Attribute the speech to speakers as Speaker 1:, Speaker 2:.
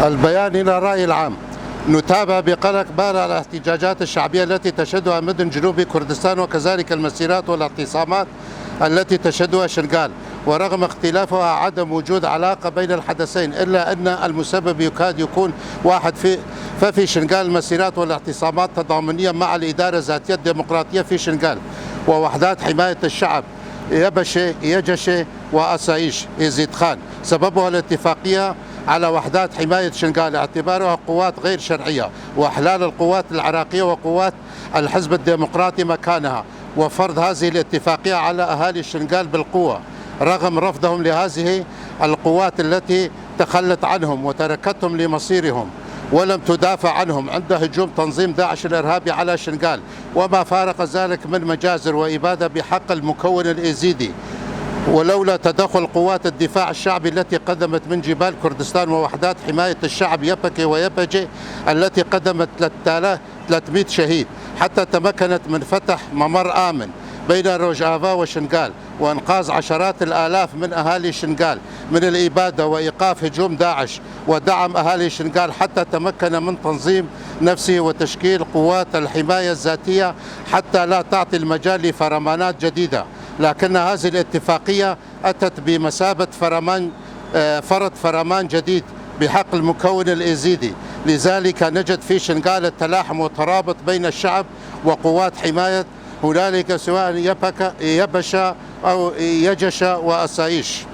Speaker 1: البيان إلى الرأي العام. نتابع بقلق بال الاحتجاجات الشعبية التي تشهدها مدن جنوب كردستان، وكذلك المسيرات والاعتصامات التي تشهدها شنغال. ورغم اختلافها عدم وجود علاقة بين الحدثين، إلا أن المسبب يكاد يكون واحد. ففي شنغال المسيرات والاعتصامات تضامنية مع الإدارة ذاتية الديمقراطية في شنغال ووحدات حماية الشعب يبشة يجشة وأسايش يزيد خان. سببها الاتفاقية على وحدات حماية شنغال اعتبارها قوات غير شرعية، وإحلال القوات العراقية وقوات الحزب الديمقراطي مكانها، وفرض هذه الاتفاقية على أهالي شنغال بالقوة رغم رفضهم لهذه القوات التي تخلت عنهم وتركتهم لمصيرهم ولم تدافع عنهم عند هجوم تنظيم داعش الإرهابي على شنغال، وما فارق ذلك من مجازر وإبادة بحق المكون الإيزيدي. ولولا تدخل قوات الدفاع الشعبي التي قدمت من جبال كردستان ووحدات حماية الشعب يبكي ويبجي التي قدمت 300 شهيد حتى تمكنت من فتح ممر آمن بين روجافا وشنغال وإنقاذ عشرات الآلاف من أهالي شنغال من الإبادة وإيقاف هجوم داعش، ودعم أهالي شنغال حتى تمكن من تنظيم نفسه وتشكيل قوات الحماية الذاتية حتى لا تعطي المجال لفرمانات جديدة. لكن هذه الاتفاقية أتت بمثابة فرض فرمان جديد بحق المكون الإيزيدي. لذلك نجد في شنغال التلاحم والترابط بين الشعب وقوات حماية هنالك، سواء يبشة أو يجشة وأسايش.